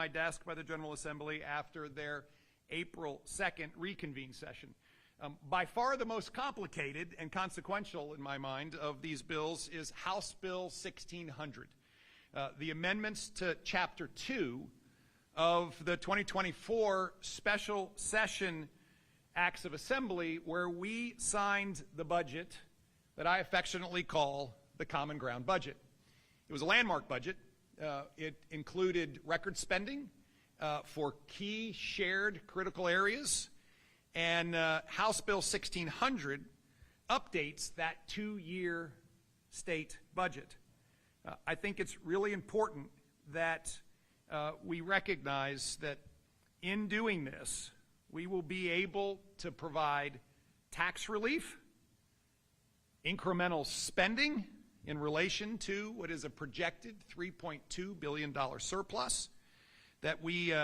my desk by the General Assembly after their April 2nd reconvene session. By far the most complicated and consequential in my mind of these bills is House Bill 1600. The amendments to Chapter 2 of the 2024 Special Session Acts of Assembly, where we signed the budget that I affectionately call the Common Ground budget. It was a landmark budget. It included record spending for key shared critical areas, and House Bill 1600 updates that 2-year state budget. I think it's really important that we recognize that in doing this, we will be able to provide tax relief, incremental spending in relation to what is a projected $3.2 billion surplus that we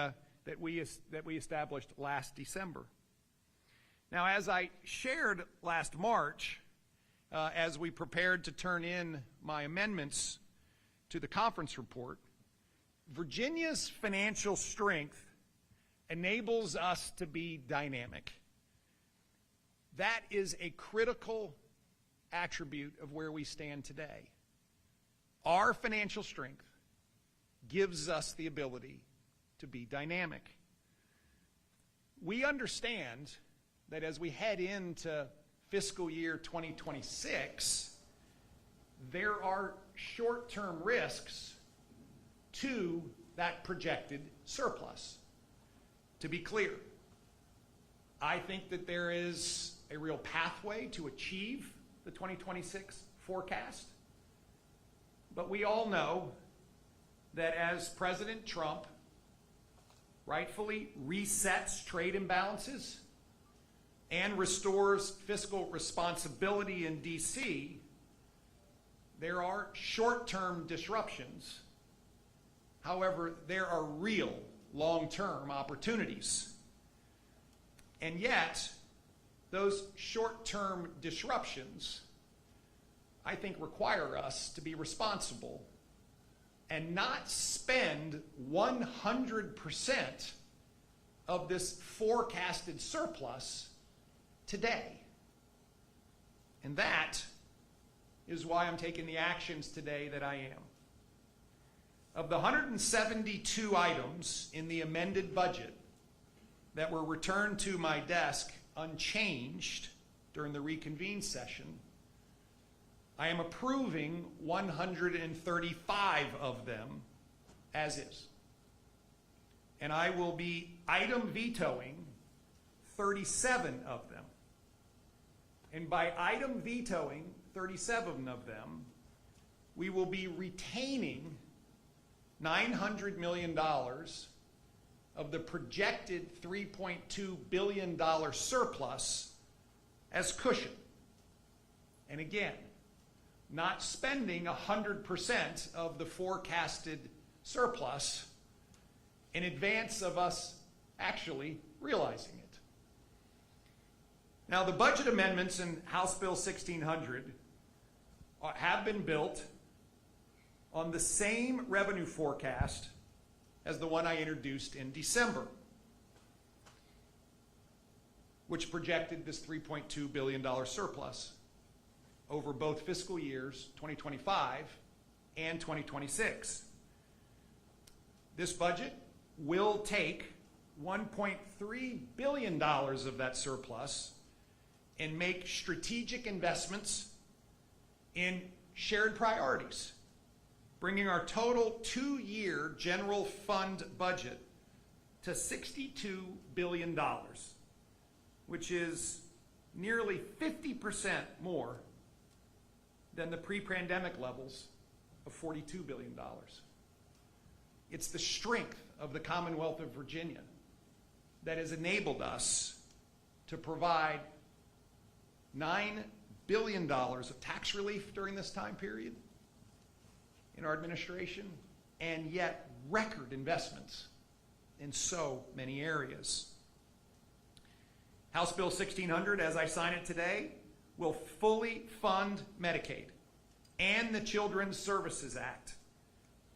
established last December. Now, as I shared last March, as we prepared to turn in my amendments to the conference report, Virginia's financial strength enables us to be dynamic. That is a critical attribute of where we stand today. Our financial strength gives us the ability to be dynamic. We understand that as we head into fiscal year 2026, there are short-term risks to that projected surplus. To be clear, I think that there is a real pathway to achieve the 2026 forecast, but we all know that as President Trump rightfully resets trade imbalances and restores fiscal responsibility in D.C., there are short-term disruptions. However, there are real long-term opportunities. And yet, those short-term disruptions, I think, require us to be responsible and not spend 100% of this forecasted surplus today. And that is why I'm taking the actions today that I am. Of the 172 items in the amended budget that were returned to my desk unchanged during the reconvene session, I am approving 135 of them as is. And I will be item vetoing 37 of them. And by item vetoing 37 of them, we will be retaining $900 million of the projected $3.2 billion surplus as cushion. And again, not spending 100% of the forecasted surplus in advance of us actually realizing it. Now, the budget amendments in House Bill 1600 have been built on the same revenue forecast as the one I introduced in December, which projected this $3.2 billion surplus over both fiscal years 2025 and 2026. This budget will take $1.3 billion of that surplus and make strategic investments in shared priorities, bringing our total 2-year general fund budget to $62 billion, which is nearly 50% more than the pre-pandemic levels of $42 billion. It's the strength of the Commonwealth of Virginia that has enabled us to provide $9 billion of tax relief during this time period in our administration, and yet record investments in so many areas. House Bill 1600, as I sign it today, will fully fund Medicaid and the Children's Services Act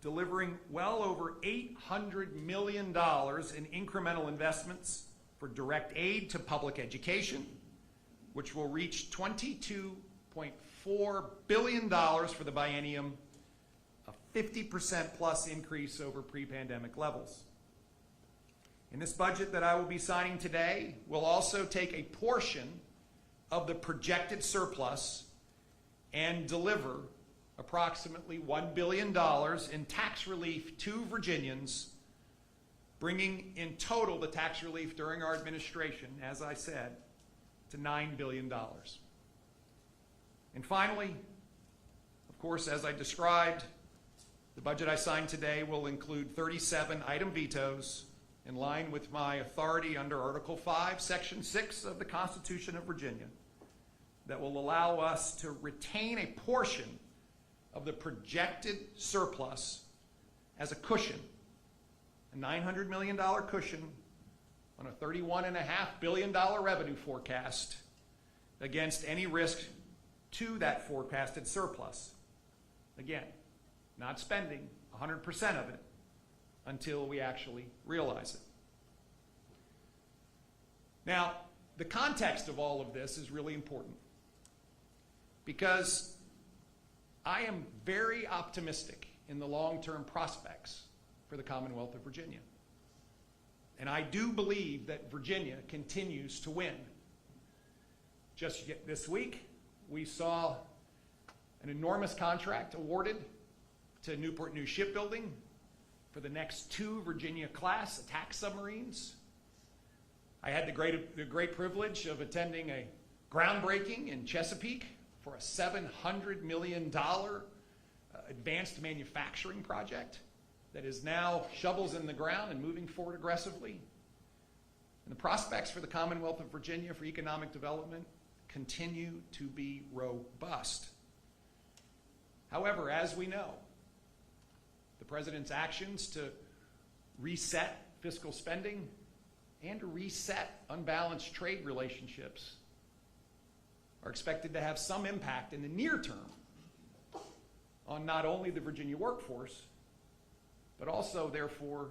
delivering well over $800 million in incremental investments for direct aid to public education, which will reach $22.4 billion for the biennium, a 50% plus increase over pre-pandemic levels. In this budget that I will be signing today, we'll also take a portion of the projected surplus and deliver approximately $1 billion in tax relief to Virginians, bringing in total the tax relief during our administration, as I said, to $9 billion. And finally, of course, as I described, the budget I signed today will include 37 item vetoes in line with my authority under Article 5, Section 6 of the Constitution of Virginia that will allow us to retain a portion of the projected surplus as a cushion, a $900 million cushion on a $31.5 billion revenue forecast against any risk to that forecasted surplus. Again, not spending 100% of it until we actually realize it. Now, the context of all of this is really important because I am very optimistic in the long-term prospects for the Commonwealth of Virginia. And I do believe that Virginia continues to win. Just this week, we saw an enormous contract awarded to Newport News Shipbuilding for the next 2 Virginia-class attack submarines. I had the great privilege of attending a groundbreaking in Chesapeake for a $700 million advanced manufacturing project that is now shovels in the ground and moving forward aggressively. And the prospects for the Commonwealth of Virginia for economic development continue to be robust. However, as we know, the President's actions to reset fiscal spending and to reset unbalanced trade relationships are expected to have some impact in the near term on not only the Virginia workforce, but also, therefore,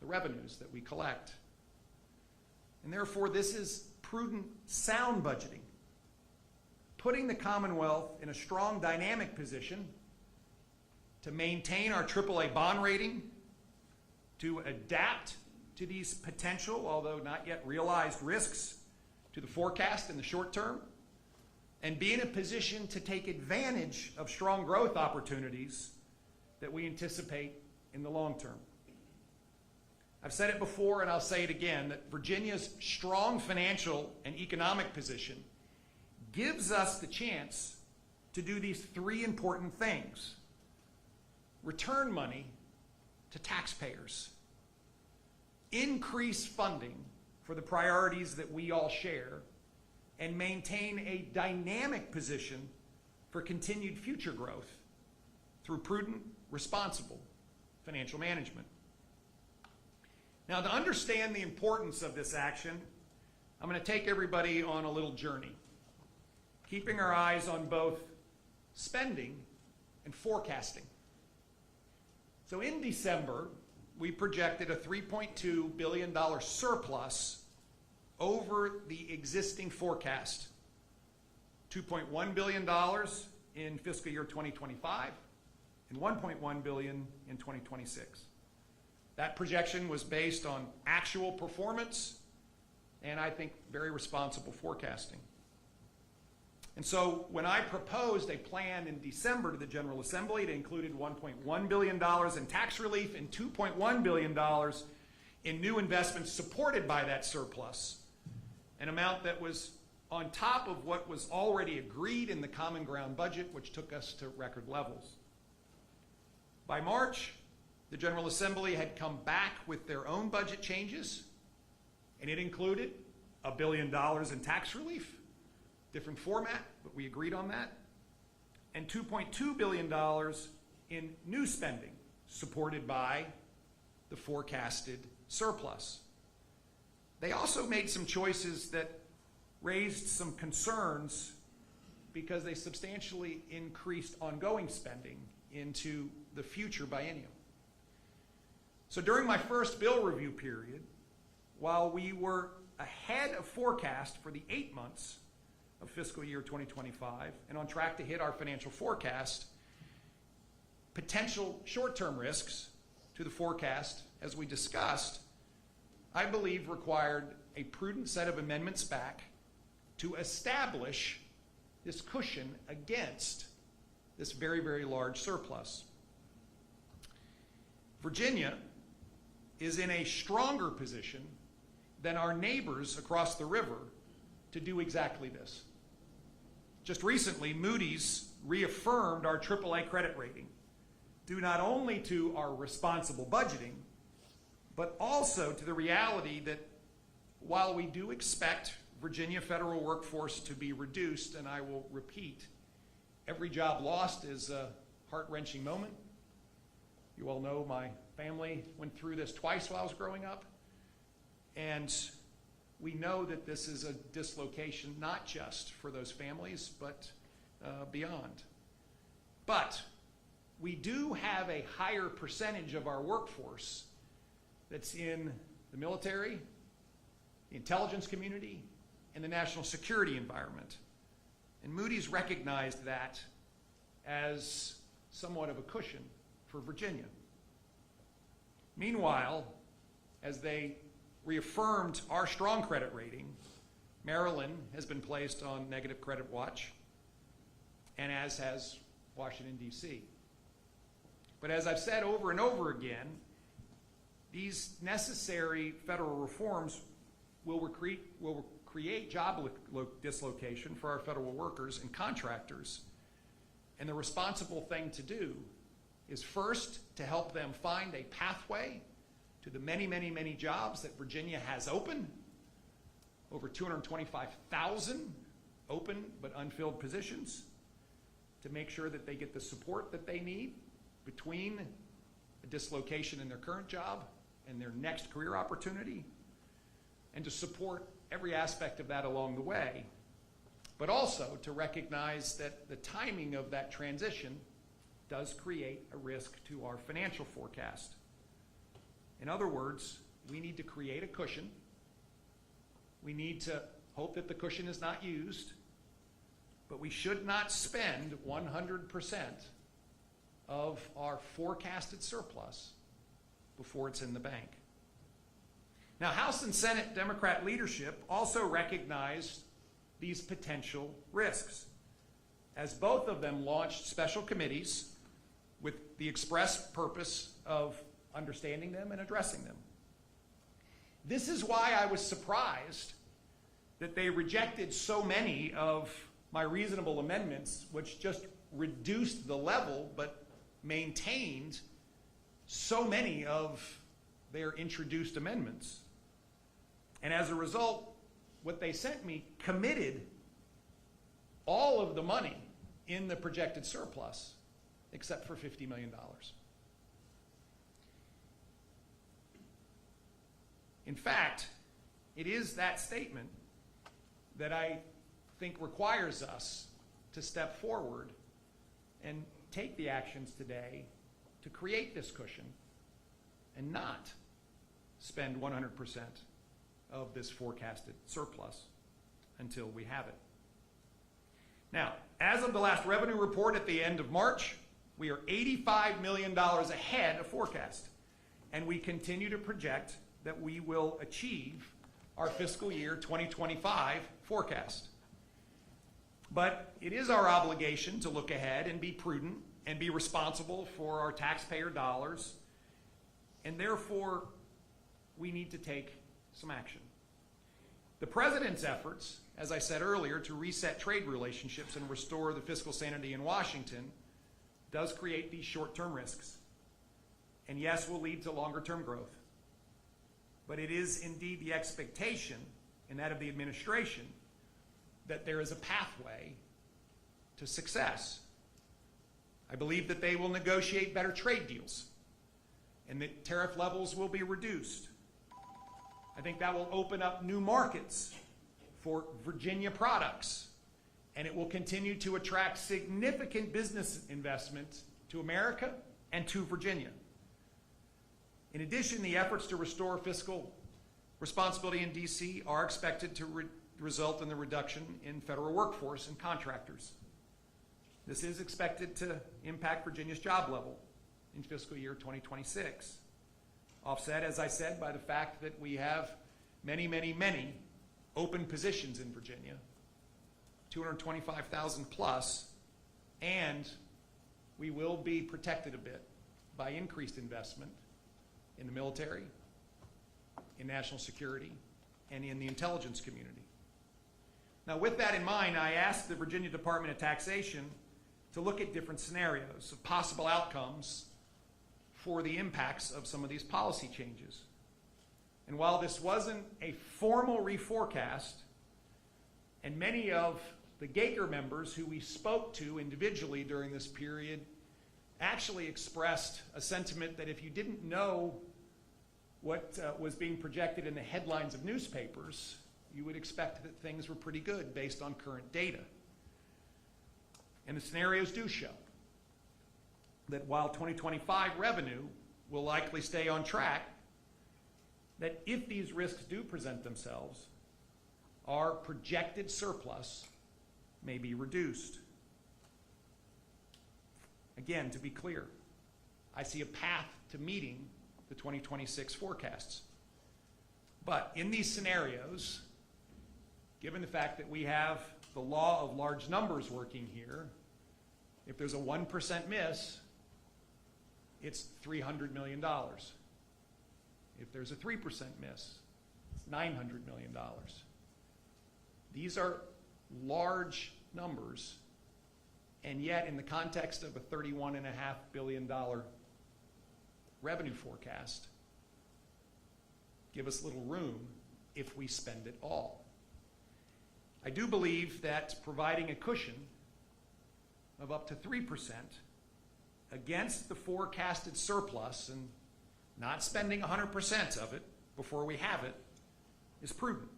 the revenues that we collect. And therefore, this is prudent, sound budgeting, putting the Commonwealth in a strong, dynamic position to maintain our AAA bond rating, to adapt to these potential, although not yet realized, risks to the forecast in the short term, and be in a position to take advantage of strong growth opportunities that we anticipate in the long term. I've said it before and I'll say it again, that Virginia's strong financial and economic position gives us the chance to do these 3 important things. Return money to taxpayers, increase funding for the priorities that we all share, and maintain a dynamic position for continued future growth through prudent, responsible financial management. Now, to understand the importance of this action, I'm going to take everybody on a little journey, keeping our eyes on both spending and forecasting. So in December, we projected a $3.2 billion surplus over the existing forecast, $2.1 billion in fiscal year 2025 and $1.1 billion in 2026. That projection was based on actual performance and I think very responsible forecasting. And so when I proposed a plan in December to the General Assembly, it included $1.1 billion in tax relief and $2.1 billion in new investments supported by that surplus, an amount that was on top of what was already agreed in the Common Ground budget, which took us to record levels. By March, the General Assembly had come back with their own budget changes, and it included $1 billion in tax relief, different format, but we agreed on that, and $2.2 billion in new spending supported by the forecasted surplus. They also made some choices that raised some concerns because they substantially increased ongoing spending into the future biennium. So during my first bill review period, while we were ahead of forecast for the 8 months of fiscal year 2025 and on track to hit our financial forecast, potential short-term risks to the forecast, as we discussed, I believe required a prudent set of amendments back to establish this cushion against this very, very large surplus. Virginia is in a stronger position than our neighbors across the river to do exactly this. Just recently, Moody's reaffirmed our AAA credit rating, due not only to our responsible budgeting, but also to the reality that while we do expect Virginia federal workforce to be reduced, and I will repeat, every job lost is a heart-wrenching moment. You all know my family went through this twice while I was growing up, and we know that this is a dislocation not just for those families, but beyond. But we do have a higher percentage of our workforce that's in the military, the intelligence community, and the national security environment. And Moody's recognized that as somewhat of a cushion for Virginia. Meanwhile, as they reaffirmed our strong credit rating, Maryland has been placed on negative credit watch, and as has Washington, D.C. But as I've said over and over again, these necessary federal reforms will create job dislocation for our federal workers and contractors. And the responsible thing to do is first to help them find a pathway to the many, many, many jobs that Virginia has open, over 225,000 open but unfilled positions, to make sure that they get the support that they need between a dislocation in their current job and their next career opportunity, and to support every aspect of that along the way, but also to recognize that the timing of that transition does create a risk to our financial forecast. In other words, we need to create a cushion. We need to hope that the cushion is not used, but we should not spend 100% of our forecasted surplus before it's in the bank. Now, House and Senate Democrat leadership also recognized these potential risks, as both of them launched special committees with the express purpose of understanding them and addressing them. This is why I was surprised that they rejected so many of my reasonable amendments, which just reduced the level but maintained so many of their introduced amendments. And as a result, what they sent me committed all of the money in the projected surplus except for $50 million. In fact, it is that statement that I think requires us to step forward and take the actions today to create this cushion and not spend 100% of this forecasted surplus until we have it. Now, as of the last revenue report at the end of March, we are $85 million ahead of forecast, and we continue to project that we will achieve our fiscal year 2025 forecast. But it is our obligation to look ahead and be prudent and be responsible for our taxpayer dollars, and therefore we need to take some action. The President's efforts, as I said earlier, to reset trade relationships and restore the fiscal sanity in Washington does create these short-term risks, and yes, will lead to longer-term growth. But it is indeed the expectation, and that of the administration, that there is a pathway to success. I believe that they will negotiate better trade deals, and that tariff levels will be reduced. I think that will open up new markets for Virginia products, and it will continue to attract significant business investment to America and to Virginia. In addition, the efforts to restore fiscal responsibility in D.C. are expected to result in the reduction in federal workforce and contractors. This is expected to impact Virginia's job level in fiscal year 2026, offset, as I said, by the fact that we have many, many, many open positions in Virginia, 225,000 plus, and we will be protected a bit by increased investment in the military, in national security, and in the intelligence community. Now, with that in mind, I asked the Virginia Department of Taxation to look at different scenarios of possible outcomes for the impacts of some of these policy changes. And while this wasn't a formal reforecast, and many of the Gaker members who we spoke to individually during this period actually expressed a sentiment that if you didn't know what was being projected in the headlines of newspapers, you would expect that things were pretty good based on current data. And the scenarios do show that while 2025 revenue will likely stay on track, that if these risks do present themselves, our projected surplus may be reduced. Again, to be clear, I see a path to meeting the 2026 forecasts. But in these scenarios, given the fact that we have the law of large numbers working here, if there's a 1% miss, it's $300 million. If there's a 3% miss, it's $900 million. These are large numbers, and yet in the context of a $31.5 billion revenue forecast, give us little room if we spend it all. I do believe that providing a cushion of up to 3% against the forecasted surplus and not spending 100% of it before we have it is prudent.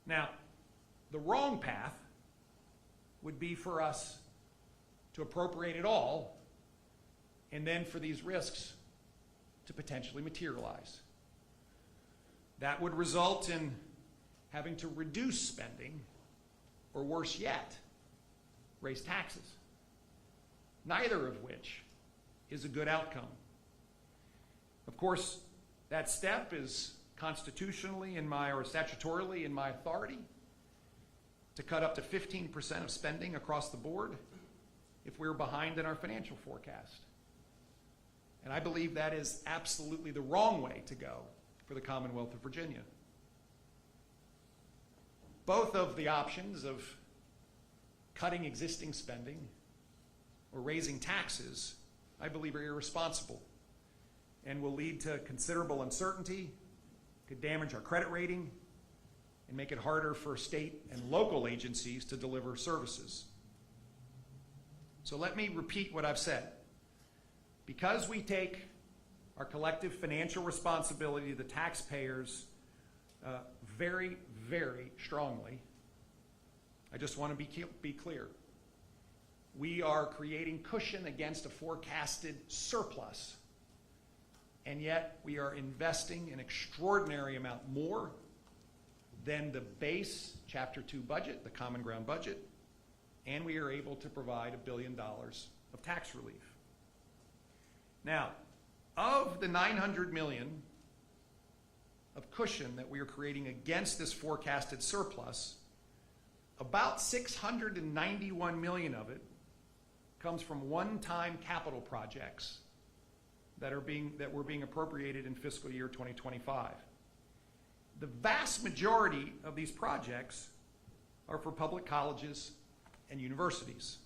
Now, the wrong path would be for us to appropriate it all and then for these risks to potentially materialize. That would result in having to reduce spending, or worse yet, raise taxes, neither of which is a good outcome. Of course, that step is constitutionally or statutorily in my authority to cut up to 15% of spending across the board if we're behind in our financial forecast. And I believe that is absolutely the wrong way to go for the Commonwealth of Virginia. Both of the options of cutting existing spending or raising taxes, I believe, are irresponsible and will lead to considerable uncertainty, could damage our credit rating, and make it harder for state and local agencies to deliver services. So let me repeat what I've said. Because we take our collective financial responsibility to the taxpayers very, very strongly, I just want to be clear. We are creating cushion against a forecasted surplus, and yet we are investing an extraordinary amount more than the base Chapter 2 budget, the Common Ground budget, and we are able to provide $1 billion of tax relief. Now, of the $900 million of cushion that we are creating against this forecasted surplus, about $691 million of it comes from one-time capital projects that were being appropriated in fiscal year 2025. The vast majority of these projects are for public colleges and universities.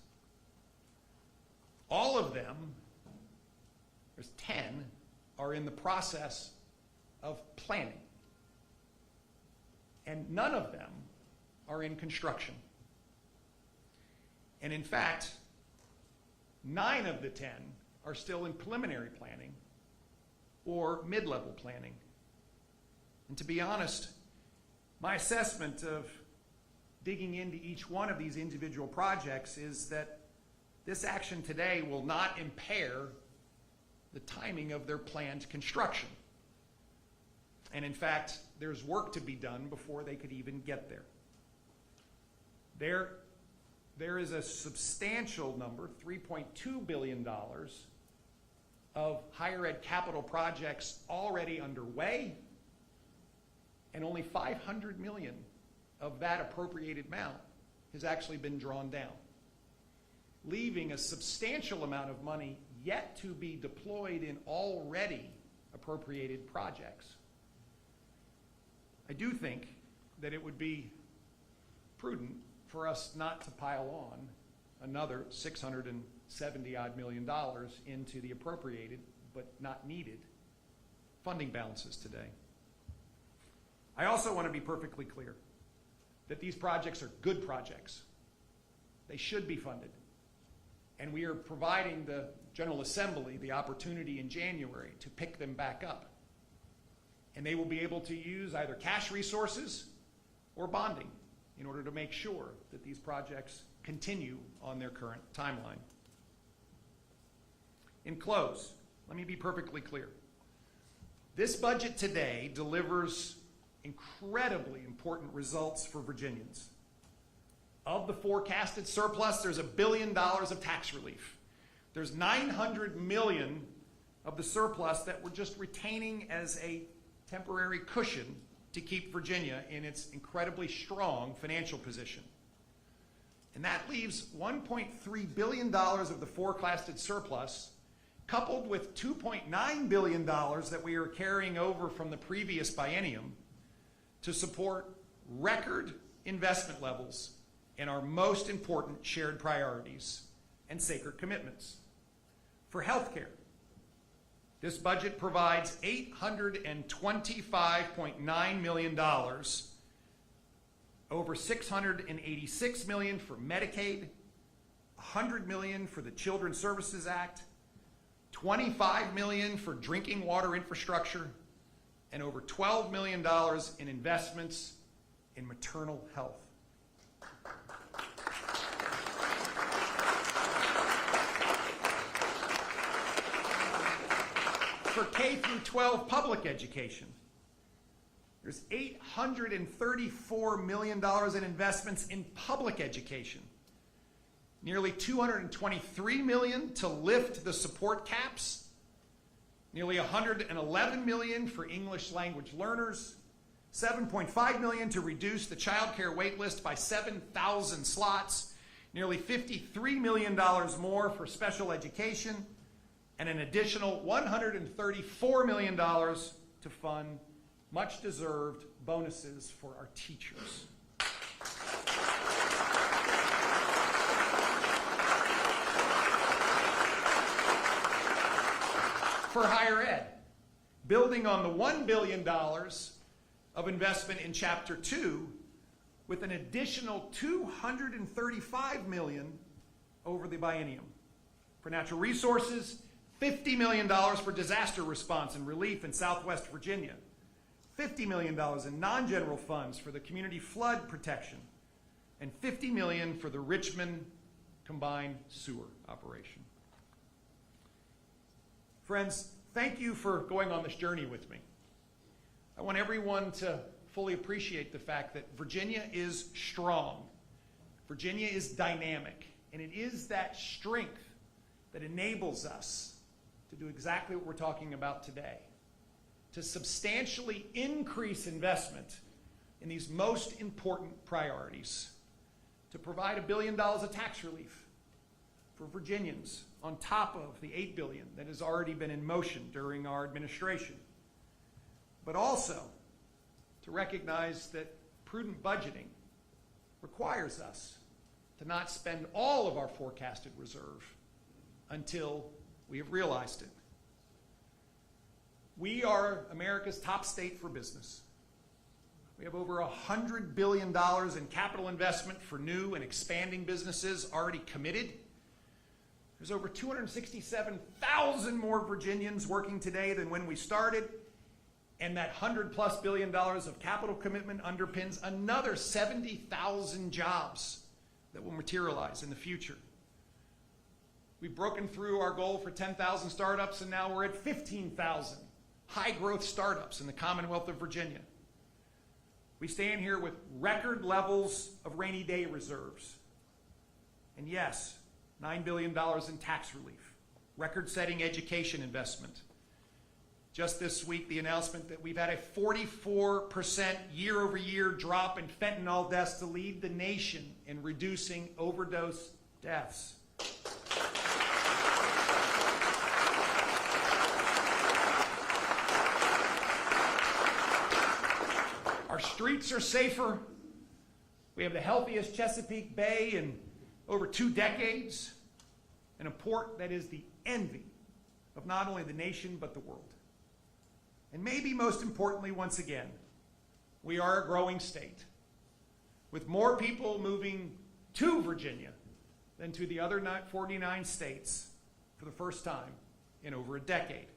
All of them, there's 10, are in the process of planning. And none of them are in construction. And in fact, 9 of the 10 are still in preliminary planning or mid-level planning. And to be honest, my assessment of digging into each one of these individual projects is that this action today will not impair the timing of their planned construction. And in fact, there's work to be done before they could even get there. There is a substantial number, $3.2 billion, of higher ed capital projects already underway, and only $500 million of that appropriated amount has actually been drawn down, leaving a substantial amount of money yet to be deployed in already appropriated projects. I do think that it would be prudent for us not to pile on another $670-odd million into the appropriated but not needed funding balances today. I also want to be perfectly clear that these projects are good projects. They should be funded. And we are providing the General Assembly the opportunity in January to pick them back up. And they will be able to use either cash resources or bonding in order to make sure that these projects continue on their current timeline. In close, let me be perfectly clear. This budget today delivers incredibly important results for Virginians. Of the forecasted surplus, there's $1 billion of tax relief. There's $900 million of the surplus that we're just retaining as a temporary cushion to keep Virginia in its incredibly strong financial position. And that leaves $1.3 billion of the forecasted surplus, coupled with $2.9 billion that we are carrying over from the previous biennium, to support record investment levels in our most important shared priorities and sacred commitments. For healthcare, this budget provides $825.9 million, over $686 million for Medicaid, $100 million for the Children's Services Act, $25 million for drinking water infrastructure, and over $12 million in investments in maternal health. For K through 12 public education, there's $834 million in investments in public education, nearly $223 million to lift the support caps, nearly $111 million for English language learners, $7.5 million to reduce the child care wait list by 7,000 slots, nearly $53 million more for special education, and an additional $134 million to fund much-deserved bonuses for our teachers. For higher ed, building on the $1 billion of investment in Chapter 2 with an additional $235 million over the biennium. For natural resources, $50 million for disaster response and relief in Southwest Virginia, $50 million in non-general funds for the community flood protection, and $50 million for the Richmond combined sewer operation. Friends, thank you for going on this journey with me. I want everyone to fully appreciate the fact that Virginia is strong. Virginia is dynamic, and it is that strength that enables us to do exactly what we're talking about today, to substantially increase investment in these most important priorities, to provide $1 billion of tax relief for Virginians on top of the $8 billion that has already been in motion during our administration, but also to recognize that prudent budgeting requires us to not spend all of our forecasted reserve until we have realized it. We are America's top state for business. We have over $100 billion in capital investment for new and expanding businesses already committed. There's over 267,000 more Virginians working today than when we started, and that $100+ billion of capital commitment underpins another 70,000 jobs that will materialize in the future. We've broken through our goal for 10,000 startups, and now we're at 15,000 high-growth startups in the Commonwealth of Virginia. We stand here with record levels of rainy day reserves. And yes, $9 billion in tax relief, record-setting education investment. Just this week, the announcement that we've had a 44% year-over-year drop in fentanyl deaths to lead the nation in reducing overdose deaths. Our streets are safer. We have the healthiest Chesapeake Bay in over 2 decades, and a port that is the envy of not only the nation but the world. And maybe most importantly, once again, we are a growing state with more people moving to Virginia than to the other 49 states for the first time in over a decade.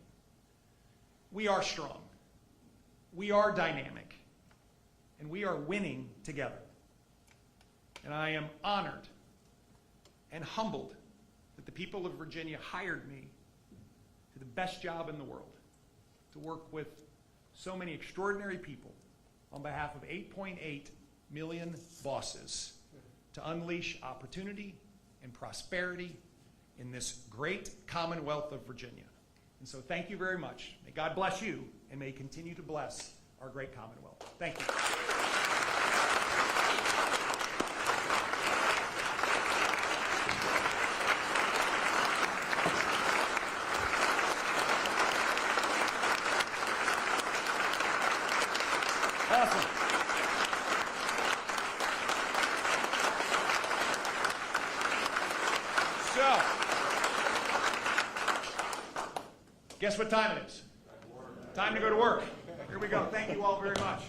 We are strong, we are dynamic, and we are winning together. And I am honored and humbled that the people of Virginia hired me to the best job in the world, to work with so many extraordinary people on behalf of 8.8 million bosses to unleash opportunity and prosperity in this great Commonwealth of Virginia. And so thank you very much. May God bless you, and may He continue to bless our great Commonwealth. Thank you. Awesome. So, guess what time it is? Time to go to work. Here we go. Thank you all very much.